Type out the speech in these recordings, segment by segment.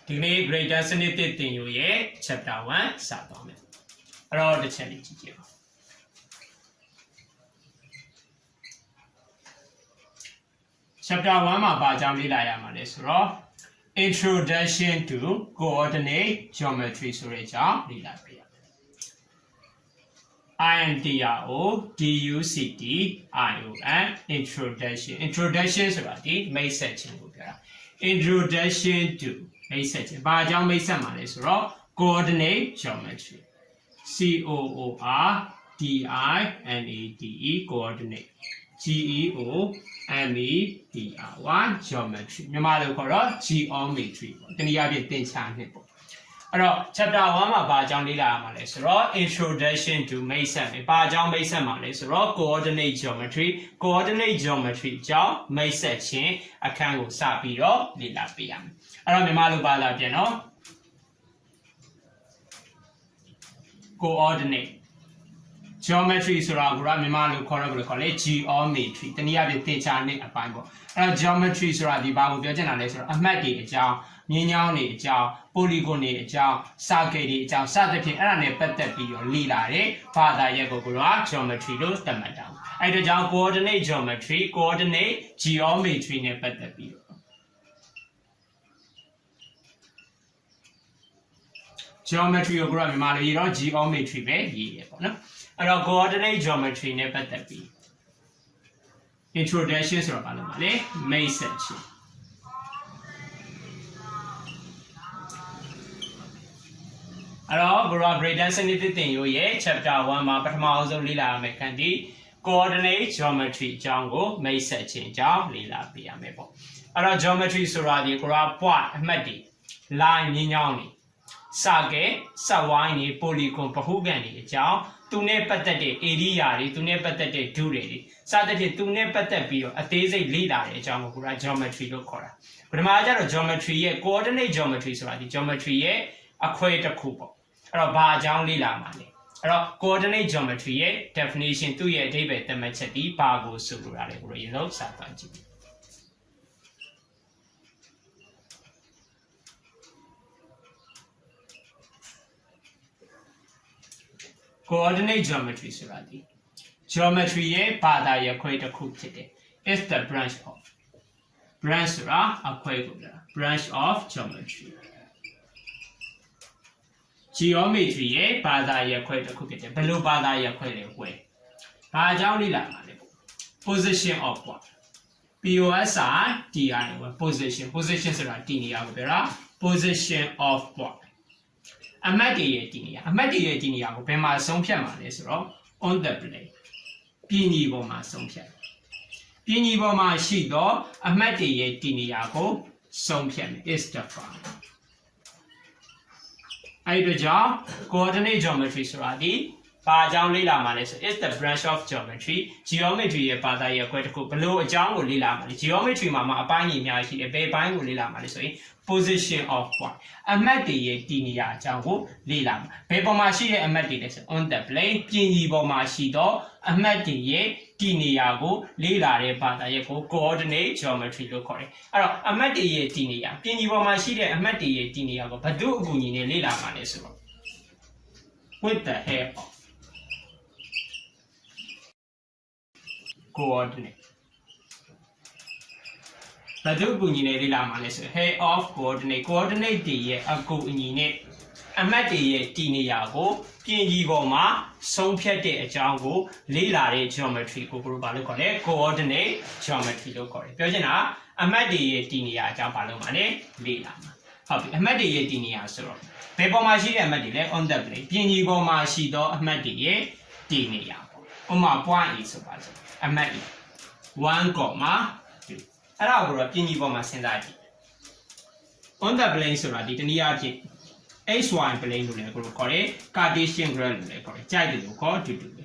ဒီနေ့ greater စနစ်တစ်သင်ယူရဲ့ chapter 1 စသွားမယ်အဲ့တော့တစ်ချက်လေးကြည့်ကြပါchapter 1မှာဘာကြောင့်လေ့လာရမှာလဲဆိုတော့ introduction to coordinate geometry ဆိုတဲ့အကြောင်းလေ့လာပေးရမယ် INTRO DUCT ION introduction ဆိုတာဒီမိတ်ဆက်ခြင်းကိုပြောတာ introduction to မိတ်ဆက်ခြင်းဘာကြောင့်မိတ်ဆက်မှာလဲဆိုတော့ coordinate geometry COORDINATE coordinate GEOMETRY geometry မြန်မာလိုခေါ်တော့ geometry ပေါ့တနည်းအားဖြင့်သင်္ချာနှစ်ပေါ့အဲ့တော့ chapter 1မှာဘာအကြောင်းလေ့လာရမှာလဲဆိုတော့ introduction to မိတ်ဆက်ဘာအကြောင်းမိတ်ဆက်မှာလဲဆိုတော့ coordinate geometry အကြောင်းမိတ်ဆက်ခြင်းအခန်းကိုစပြီးတော့လေ့လာပေးရမယ်အဲ့တော့မြန်မာလိုဘာသာပြန်နော် coordinate geometry ဆိုတာကမြန်မာလိုခေါ်တော့ဘယ်လိုခေါ်လဲ geometry တနည်းအားဖြင့်သင်္ချာနှစ်အပိုင်းပေါ့အဲ့တော့ geometry ဆိုတာဒီဘာကိုပြောချင်တာလဲဆိုတော့အမှတ်တွေအကြောင်းမြင်းချောင်းတွေအကြောင်း polygon တွေအကြောင်း circle တွေအကြောင်းစသဖြင့်အဲ့ဒါနဲ့ပတ်သက်ပြီးတော့လေ့လာတဲ့ဘာသာရပ်ကိုက geometry လို့သတ်မှတ်တာအဲ့ဒါကြောင့် coordinate geometry နဲ့ပတ်သက်ပြီးတော့geometry ကိုမြန်မာလိုရေးတော့ geometry ပဲရေးရပေါ့နော်အဲ့တော့ coordinate geometry နဲ့ပတ်သက်ပြီး introduction ဆိုတာဘာလို့မလဲမိတ်ဆက်ခြင်းအဲ့တော့ greater စနစ်တစ်သင်ယူရဲ့ chapter 1မှာပထမအဆုံးလေ့လာရမယ့်ခန်းဒီ coordinate geometry အကြောင်းကိုမိတ်ဆက်ခြင်းအကြောင်းလေ့လာပြရမယ်ပေါ့အဲ့တော့ geometry ဆိုတာဒီ point အမှတ်တွေ line မြင်းချောင်းတွေcircle စက်ဝိုင်းတွေ polygon ပဟုကန်တွေအကြောင်းသူနဲ့ပတ်သက်တဲ့ area တွေသူနဲ့ပတ်သက်တဲ့ ဒုတွေစသဖြင့်သူနဲ့ပတ်သက်ပြီးတော့အသေးစိတ်လေ့လာတဲ့အကြောင်းကိုgeometry လို့ခေါ်တာပထမကျတော့ geometry ရဲ့ coordinate geometry ဆိုတာဒီ geometry ရဲ့အခွဲတစ်ခုပေါ့အဲ့တော့ဘာအကြောင်းလေ့လာမှာလဲအဲ့တော့ coordinate geometry ရဲ့ definition သူ့ရဲ့အဓိပ္ပာယ်သတ်မှတ်ချက်ဒီဘာကိုဆိုလိုတာလဲကိုရေလုံးစသွားကြည့်coordinate geometry ဆိုတာဒီ geometry ရဲ့ဘာသာရပ်ခွဲတစ်ခုဖြစ်တယ် is the branchဆိုတာအခွဲကိုပြောတာ branch of geometry ရဲ့ဘာသာရပ်ခွဲတစ်ခုဖြစ်တယ်ဘယ်လိုဘာသာရပ်ခွဲလဲဝယ်ဘာအကြောင်းလေ့လာမှာလဲပေါ့ position of point position ဆိုတာတည်နေရာကိုပြောတာ position of pointအမှတ်တွေရဲ့တည်နေရာကိုဘယ်မှာဆုံးဖြတ်မှာလဲဆိုတော့ on the plane ပြည်ညီပေါ်မှာဆုံးဖြတ်ပြည်ညီပေါ်မှာရှိသောအမှတ်တွေရဲ့တည်နေရာကိုဆုံးဖြတ်မယ် is defined အဲ့ဒီကြောင့် coordinate geometry ဆိုတာဒီဘာအကြောင်းလေ့လာမှာလဲဆို is the branch of geometry ရဲ့ဘာသာရပ်ခွဲတစ်ခုဘယ်လိုအကြောင်းကိုလေ့လာမှာလဲ geometry မှာအပိုင်းကြီးအများကြီးရှိတယ်ဘယ်ပိုင်းကိုလေ့လာမှာလဲဆိုရင် position of point အမှတ်တွေရဲ့တည်နေရာအကြောင်းကိုလေ့လာမှာဘယ်ပေါ်မှာရှိတဲ့အမှတ်တွေလဲဆို on the plane ပြင်ကြီးပေါ်မှာရှိသောအမှတ်တွေရဲ့တည်နေရာကိုလေ့လာတဲ့ဘာသာရပ်ကို coordinate geometry လို့ခေါ်တယ်အဲ့တော့အမှတ်တွေရဲ့တည်နေရာပြင်ကြီးပေါ်မှာရှိတဲ့အမှတ်တွေရဲ့တည်နေရာကိုဘယ်သူအကူအညီနဲ့လေ့လာမှာလဲဆိုတော့ with the help of coordinate ဘယ်သူအကူအညီနဲ့လေ့လာမှာလဲဆို head of coordinate တွေရဲ့အကူအညီနဲ့အမှတ်တွေရဲ့တည်နေရာကိုပြင်ကြီးပေါ်မှာဆုံးဖြတ်တဲ့အကြောင်းကိုလေ့လာတဲ့ geometry ကိုဘာလို့ခေါ်လဲ coordinate geometry လို့ခေါ်တယ်ပြောချင်တာအမှတ်တွေရဲ့တည်နေရာအကြောင်းဘာလို့မှာလဲလေ့လာမှာဟုတ်ပြီအမှတ်တွေရဲ့တည်နေရာဆိုတော့ဘယ်ပေါ်မှာရှိတဲ့အမှတ်တွေလဲ on the plane ပြင်ကြီးပေါ်မှာရှိသောအမှတ်တွေရဲ့တည်နေရာပေါ့ဥပမာ point A ဆိုပါစို့အမှတ် 1, အဲ့ဒါကိုတော့ပြင်ကြီးပေါ်မှာစဉ်းစားကြည့် on the plane ဆိုတာဒီတနည်းအားဖြင့် xy plane လို့လည်းကိုခေါ်တယ် Cartesian graph လို့လည်းခေါ်တယ်ကြိုက်တယ်လို့ခေါ်တူတူပဲ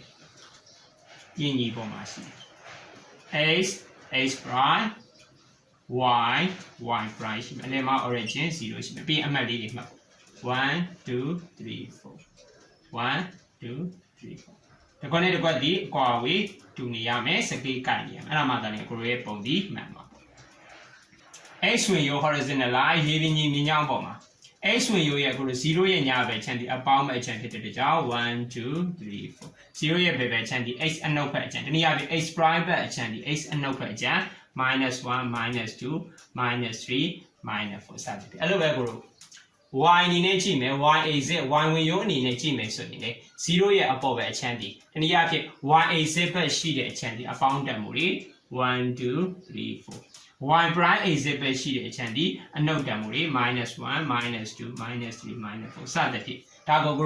ပြင်ကြီးပေါ်မှာရှိတယ် x prime y prime ရှိမယ်အလယ်မှာ origin 0ရှိမယ်ပြီးအမှတ်လေးတွေမှတ်1 2 3 4 1 2 3 4ဒီကောနဲ့ဒီကောဒီအကွာဝေးတူနေရမယ်စကေးကိုက်နေရမယ်အဲ့ဒါမှသာလေကိုရဲ့ပုံဒီမှန်ပါx ဝင်ရော horizontal line ရေပြင်ကြီးမြင်းချောင်းပေါ်မှာ x ဝင်ရိုးရဲ့ကိုလို0ရဲ့ညာဘက်ချမ်းဒီအပေါင်းမဲ့ချမ်းဖြစ်တဲ့ကြောင့်1 2 3 4 0ရဲ့ဘယ်ချမ်းဒီ x အနှုတ်ဖက်အချမ်းတနည်းအားဖြင့် x prime ဘက်အချမ်းဒီ x အနှုတ်ဖက်အချမ်း -1 -2 -3 -4 စသဖြင့်အဲ့လိုပဲကိုလို y အနေနဲ့ကြည့်မယ် y exit y ဝင်ရိုးအနေနဲ့ကြည့်မယ်ဆိုရင်လေ0ရဲ့အပေါ်ဘက်အချမ်းဒီတနည်းအားဖြင့် y exit ဘက်ရှိတဲ့အချမ်းဒီအပေါင်းတက်မှုတွေ1 2 3 4 y prime exit ပဲရှိတဲ့အချမ်းဒီအနှုတ်တန်မှုတွေ-1 -2 -3 -4 စသဖြင့်ဒါကိုက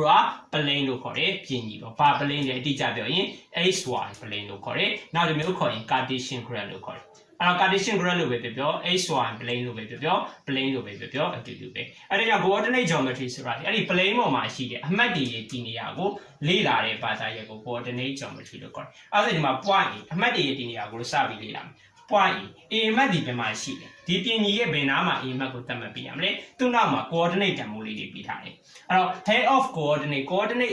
ပလင်းလို့ခေါ်တယ်ပြင်ကြီးတော့ဘာပလင်းလဲအတိအကျပြောရင် xy ပလင်းလို့ခေါ်တယ်နောက်တစ်မျိုးခေါ်ရင် Cartesian graph လို့ခေါ်တယ်အဲ့တော့ Cartesian graph လို့ပဲပြော xy ပလင်းလို့ပဲပြောပလင်းလို့ပဲပြောအတူတူပဲအဲ့ဒါကြောင့် coordinate geometry ဆိုတာအဲ့ဒီပလင်းပေါ်မှာရှိတဲ့အမှတ်တွေရဲ့တည်နေရာကိုလေ့လာတဲ့ဘာသာရပ်ကို coordinate geometry လို့ခေါ်တယ်အဲ့ဒါဒီမှာ point အမှတ်တွေရဲ့တည်နေရာကိုစပြီးလေ့လာမယ်point a အမှတ်ဒီဘယ်မှာရှိလဲဒီပြင်ကြီးရဲ့ဘယ်နားမှာ a အမှတ်ကိုသတ်မှတ်ပြရမလဲသူ့နောက်မှာ coordinate တန်ဖိုးလေးတွေပေးထားတယ်အဲ့တော့ head of coordinate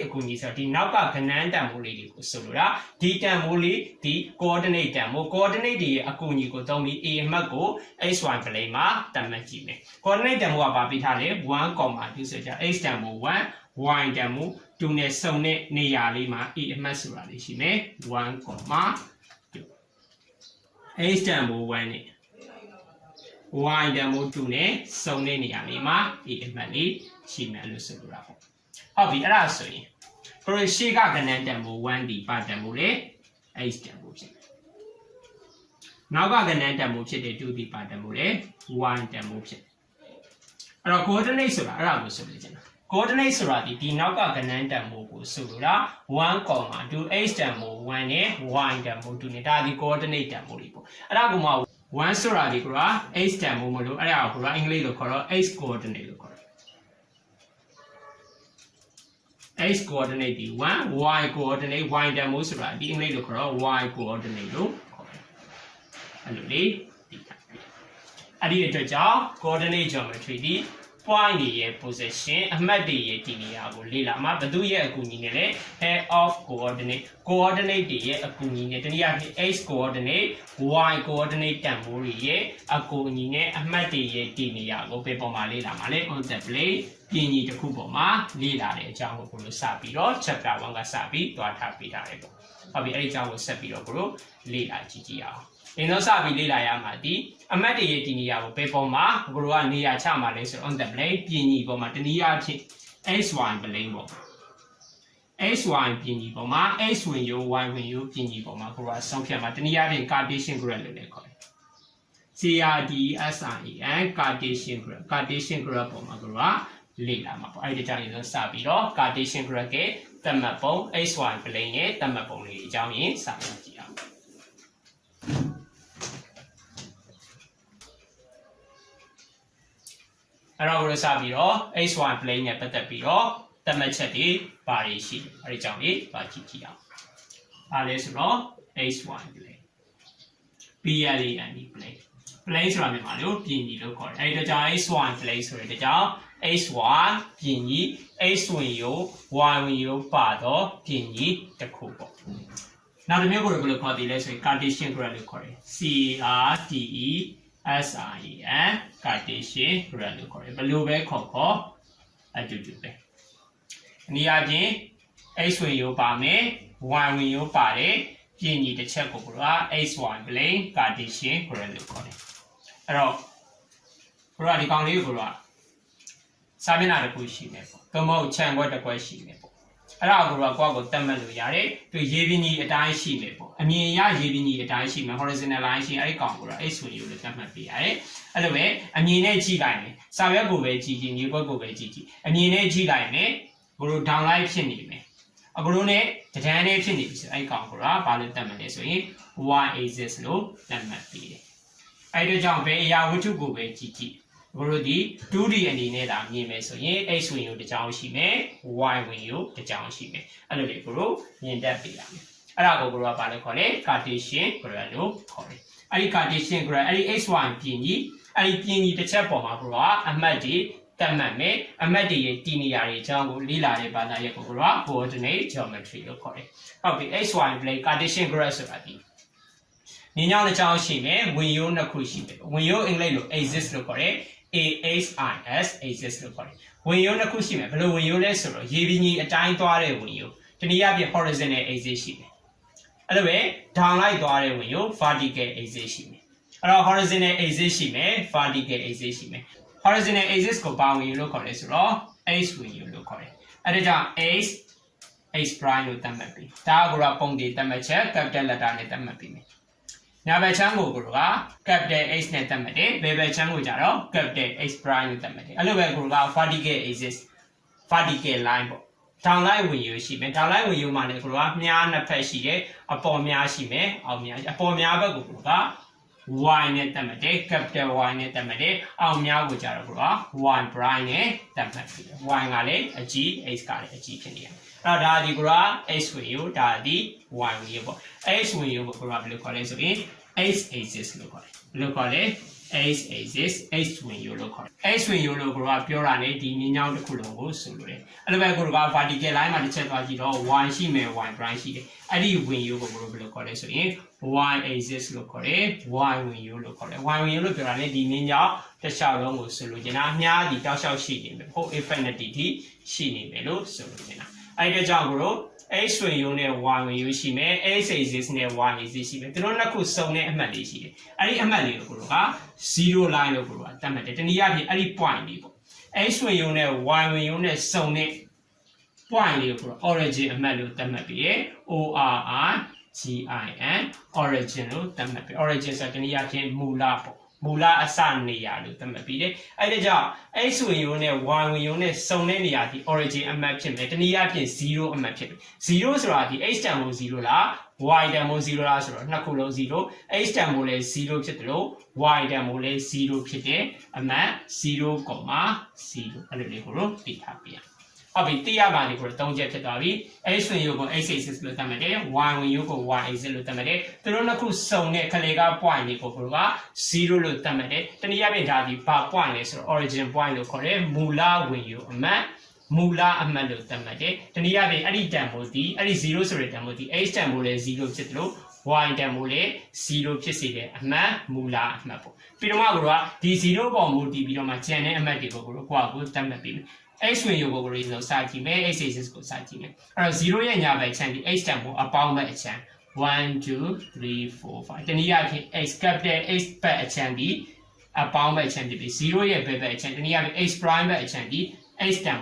အကူအညီဆိုတော့ဒီနောက်ကကဏ္ဍတန်ဖိုးလေးတွေကိုဆိုလိုတာဒီတန်ဖိုးလေးဒီ coordinate တန်ဖိုး coordinate တွေရဲ့အကူအညီကိုသုံးပြီး a အမှတ်ကို xy plane မှာသတ်မှတ်ကြည့်မယ် coordinate တန်ဖိုးကဘာပေးထားလဲ1,2ဆိုကြ x တန်ဖိုး1 y တန်ဖိုး2နဲ့စုံတဲ့နေရာလေးမှာ a အမှတ်ဆိုတာလေးရှိမယ်1,2 x တန်ဖိုး1နဲ့ y တန်ဖိုး2နဲ့စုံတဲ့နေရာလေးမှာ a အမှတ်လေးရှိမယ်လို့ဆိုလိုတာပေါ့ဟုတ်ပြီအဲ့ဒါဆိုရင်ကိုရရှိကကဏ္ဍတန်ဖိုး1ဒီပါတန်ဖိုးလေ x တန်ဖိုးဖြစ်မယ်နောက်ကကဏ္ဍတန်ဖိုးဖြစ်တဲ့2ဒီပါတန်ဖိုးလေ y တန်ဖိုးဖြစ်အဲ့တော့ coordinate ဆိုတာအဲ့ဒါကိုဆိုလို့ကျင်တာ coordinate ဆိုတာဒီနောက်ကကဏ္ဍတန်ဖိုးကိုဆိုလိုတာ1,2 x တန်ဖိုး1နဲ့ y တန်ဖိုး2နဲ့ဒါဒီ coordinate တန်ဖိုးတွေပေါ့အဲ့ဒါကမှ1ဆိုတာဒီက x တန်ဖိုးမလို့အဲ့ဒါကိုအင်္ဂလိပ်လိုခေါ်တော့ x coordinate လို့ခေါ်တယ် x coordinate ဒီ1 y coordinate y တန်ဖိုးဆိုတာဒီအင်္ဂလိပ်လိုခေါ်တော့ y coordinate လို့ခေါ်တယ်အဲ့လိုလေဒီအဲ့ဒီအတွက်ကြောင့် coordinate geometry ဒီ point တွေရဲ့ position အမှတ်တွေရဲ့တည်နေရာကိုလေ့လာမှာဘယ်သူရဲ့အကူအညီနဲ့လဲ head of coordinate တွေရဲ့အကူအညီနဲ့တနည်းအားဖြင့် x coordinate y coordinate တန်ဖိုးတွေရဲ့အကူအညီနဲ့အမှတ်တွေရဲ့တည်နေရာကိုဘယ်ပေါ်မှာလေ့လာမှာလဲ on the plane ပြင်ကြီးတစ်ခုပေါ်မှာလေ့လာတဲ့အကြောင်းကိုလို့စပြီးတော့ chapter 1ကစပြီးတွားထားပေးထားတယ်ပေါ့ဟုတ်ပြီအဲ့ဒီအကြောင်းကိုဆက်ပြီးတော့ကိုလေ့လာကြည့်ကြအောင်ဒီတော့စပြီးလေ့လာရမှာဒီအမှတ်တွေရဲ့ဒီနေရာကိုဘယ်ပေါ်မှာဘယ်လိုကနေရာချမှာလဲဆိုတော့ on the plane ပြင်ကြီးပေါ်မှာတနည်းအားဖြင့် xy plane ပေါ့ xy ပြင်ကြီးပေါ်မှာ x ဝင်ရိုး y ဝင်ရိုးပြင်ကြီးပေါ်မှာကိုယ်ကဆုံးဖြတ်မှာတနည်းအားဖြင့် Cartesian graph လို့လည်းခေါ်တယ် CRDSIN Cartesian graph ပေါ်မှာကိုယ်ကလေ့လာမှာပေါ့အဲ့ဒီကြောင့်ဒီတော့စပြီးတော့ Cartesian graph ရဲ့သတ်မှတ်ပုံ xy plane ရဲ့သတ်မှတ်ပုံလေးအကြောင်းရင်းစပြီးကြည့်အောင်အဲ့တော့ကိုယ်စပြီးတော့ xy plane နဲ့ပတ်သက်ပြီးတော့သတ်မှတ်ချက်တွေဘာတွေရှိလဲအဲ့ဒီကြောင့်ဒီပါကြည့်ကြည့်အောင်ဘာလဲဆိုတော့ xy plane plane plane ဆိုတာမြန်မာလိုပြင်ကြီးလို့ခေါ်တယ်အဲ့ဒီကြောင့် xy plane ဆိုတဲ့ကြောင့် xy ပြင်ကြီး x ဝင်ရိုး y ဝင်ရိုးပါတော့ပြင်ကြီးတစ်ခုပေါ့နောက်တစ်မျိုးကိုဘယ်လိုခေါ်သေးလဲဆိုရင် Cartesian graph လို့ခေါ်တယ် CRTESIAN Cartesian graph လို့ခေါ်တယ်ဘယ်လိုပဲခေါ်အတူတူပဲအနည်းအားဖြင့် x ဝင်ရိုးပါမယ် y ဝင်ရိုးပါတယ်ပြင်ကြီးတစ်ချက်ကိုက xy plane Cartesian graph လို့ခေါ်တယ်အဲ့တော့ဒီကောင်လေးကိုစာမျက်နှာတစ်ခုရှိမယ်ပေါ့။သို့မဟုတ်ခြံခွက်တစ်ခွက်ရှိမယ်ပေါ့။အဲ့ဒါကိုကိုတတ်မှတ်လို့ရတယ်။သူရေပြင်ကြီးအတိုင်းရှိမယ်ပေါ့။အမြင်ရရေပြင်ကြီးအတိုင်းရှိမယ် horizontal line ရှိအဲ့ဒီကောင်ကိုx ဝင်ရိုးလို့တတ်မှတ်ပေးရတယ်။အဲ့လိုပဲအမြင်နဲ့ကြည့်လိုက်မယ်။စာရွက်ကိုပဲကြည့်ကြည့်မြေခွက်ကိုပဲကြည့်ကြည့်။အမြင်နဲ့ကြည့်လိုက်မယ်။ကို down line ဖြစ်နေမယ်။အခုလိုနဲ့တဒန်းနဲ့ဖြစ်နေပြီဆိုအဲ့ဒီကောင်ကိုဘာလို့တတ်မှတ်လဲဆိုရင် y axis လို့တတ်မှတ်ပေးတယ်။အဲ့ဒီကြောင့်ဘယ်အရာဝတ္ထုကိုပဲကြည့်ကြည့်ကိုတို့ဒီ 2D အနေနဲ့ဒါမြင်မယ်ဆိုရင် x ဝင်ရိုးတစ်ကြောင်းရှိမယ် y ဝင်ရိုးတစ်ကြောင်းရှိမယ်အဲ့လိုလေကိုတို့မြင်တတ်ပေးရမယ်အဲ့ဒါကိုကိုတို့ကဘာလဲခေါ်လဲ Cartesian graph လို့ခေါ်တယ်အဲ့ဒီ Cartesian graph အဲ့ဒီ xy ပြင်ကြီးအဲ့ဒီပြင်ကြီးတစ်ချက်ပေါ်မှာကိုတို့ကအမှတ်တွေတတ်မှတ်မယ်အမှတ်တွေရဲ့တည်နေရာတွေအကြောင်းကိုလေ့လာတဲ့ဘာသာရပ်ကိုတို့က coordinate geometry လို့ခေါ်တယ်ဟုတ်ပြီ xy plane Cartesian graph ဆိုတာဒီညညောင်းတစ်ကြောင်းရှိမယ်ဝင်ရိုးနှစ်ခုရှိတယ်ဝင်ရိုးအင်္ဂလိပ်လို axis လို့ခေါ်တယ် AHIS axis လို့ခေါ်တယ်ဝင်ရိုးတစ်ခုရှိမယ်ဘယ်လိုဝင်ရိုးလဲဆိုတော့ရေပြင်ကြီးအတိုင်းသွားတဲ့ဝင်ရိုးတနည်းအားဖြင့် horizontal axis ရှိတယ်အဲ့လိုပဲ down လိုက်သွားတဲ့ဝင်ရိုး vertical axis ရှိမယ်အဲ့တော့ horizontal axis ရှိမယ် vertical axis ရှိမယ် horizontal axis ကိုပါဝင်ရိုးလို့ခေါ်လဲဆိုတော့ H ဝင်ရိုးလို့ခေါ်တယ်အဲ့ဒါကြောင့် H prime လို့သတ်မှတ်ပြီဒါကပုံတည်သတ်မှတ်ချက် capital letter နဲ့သတ်မှတ်ပြီညာဘက်ချမ်းကိုက capital H နဲ့သတ်မှတ်တယ်ဘယ်ဘက်ချမ်းကိုကြတော့ capital H prime လို့သတ်မှတ်တယ်အဲ့လိုပဲက vertical axis vertical line ပေါ့ down line ဝင်ရိုးရှိမယ် down line ဝင်ရိုးမှာလည်းမြားနှစ်ဖက်ရှိတယ်အပေါ်မြားရှိမယ်အောက်မြားအပေါ်မြားဘက်ကိုY နဲ့သတ်မှတ်တယ် capital Y နဲ့သတ်မှတ်တယ်အောက်မြားကိုကြတော့Y prime နဲ့သတ်မှတ်ပြီ Y ကလည်းအကြီး H ကလည်းအကြီးဖြစ်နေတယ်အဲ့တော့ဒါဒီH ဝင်ရိုးဒါဒီ Y ဝင်ရိုးပေါ့ H ဝင်ရိုးကိုဘယ်လိုခေါ်လဲဆိုရင် H axis လို့ခေါ်တယ်ဘယ်လိုခေါ်လဲ H axis H ဝင်ရိုးလို့ခေါ်တယ် H ဝင်ရိုးလို့ပြောတာလေဒီမြင်းချောင်းတစ်ခုလုံးကိုဆိုလိုတယ်အဲ့လိုပဲvertical line မှာတစ်ချက်သွားကြည့်တော့ Y ရှိမယ် Y prime ရှိတယ်အဲ့ဒီဝင်ရိုးကိုဘယ်လိုခေါ်လဲဆိုရင် Y axis လို့ခေါ်တယ် Y ဝင်ရိုးလို့ခေါ်တယ် Y ဝင်ရိုးလို့ပြောတာလေဒီမြင်းချောင်းတစ်လျှောက်လုံးကိုဆိုလိုချင်တာအများကြီးတောက်လျှောက်ရှိနေမယ်ဟုတ် infinity ထိရှိနေမယ်လို့ဆိုလိုချင်တာအဲ့ဒါကြောင့်H ဝင်ရိုးနဲ့ Y ဝင်ရိုးရှိမယ် H axis နဲ့ Y axis ရှိမယ်သူတို့နှစ်ခုစုံတဲ့အမှတ်လေးရှိတယ်အဲ့ဒီအမှတ်လေးကို0 line လို့သတ်မှတ်တယ်တနည်းအားဖြင့်အဲ့ဒီ point လေးပေါ့ H ဝင်ရိုးနဲ့ Y ဝင်ရိုးနဲ့စုံတဲ့ point လေးကိုorigin အမှတ်လို့သတ်မှတ်ပြီး ORIGIN origin လို့သတ်မှတ်ပြီး origin ဆိုတနည်းအားဖြင့်မူလပေါ့မူလအစနေရာလို့သတ်မှတ်ပြီးတယ်အဲ့ဒါကြောင့် H ဝင်ရိုးနဲ့ Y ဝင်ရိုးနဲ့စုံတဲ့နေရာဒီ origin အမှတ်ဖြစ်မယ်တနည်းအားဖြင့်0အမှတ်ဖြစ်မယ်0ဆိုတာဒီ H တန်ဖိုး0လား Y တန်ဖိုး0လားဆိုတော့နှစ်ခုလုံး0 H တန်ဖိုးလည်း0ဖြစ်တယ်လို့ Y တန်ဖိုးလည်း0ဖြစ်တယ်အမှတ်0.0အဲ့လိုလေးကိုသိထားပြရဟုတ်ပြီသိရပါလိမ့်3ချက်ဖြစ်သွားပြီ H ဝင်ရိုးကို H axis လို့သတ်မှတ်တယ် Y ဝင်ရိုးကို Y axis လို့သတ်မှတ်တယ်သူတို့နှစ်ခုစုံတဲ့ခလေက point လေးကို0လို့သတ်မှတ်တယ်တနည်းအားဖြင့်ဒါဒီဘာ point လဲဆိုတော့ origin point လို့ခေါ်တယ်မူလဝင်ရိုးအမှတ်မူလအမှတ်လို့သတ်မှတ်တယ်တနည်းအားဖြင့်အဲ့ဒီတန်ဖိုးဒီအဲ့ဒီ0ဆိုတဲ့တန်ဖိုးဒီ H တန်ဖိုးလည်း0ဖြစ်တယ်လို့ Y တန်ဖိုးလည်း0ဖြစ်စေတဲ့အမှတ်မူလအမှတ်ပေါ့ပြီးတော့ဒီ0ပေါ်မူတည်ပြီးတော့မှကျန်တဲ့အမှတ်တွေကိုကိုသတ်မှတ်ပြီးH ဝင်ရိုးကိုစကြည့်မယ် H axis ကိုစကြည့်မယ်အဲ့တော့0ရဲ့ညာဘက်ခြမ်းဒီ H တန်ဖိုးအပေါင်းဘက်အချမ်း1 2 3 4 5တနည်းအားဖြင့် H capital H ဘက်အချမ်းဒီအပေါင်းဘက်အချမ်းဖြစ်ပြီး0ရဲ့ဘက်အချမ်းတနည်းအားဖြင့် H prime ဘက်အချမ်းဒီH တန်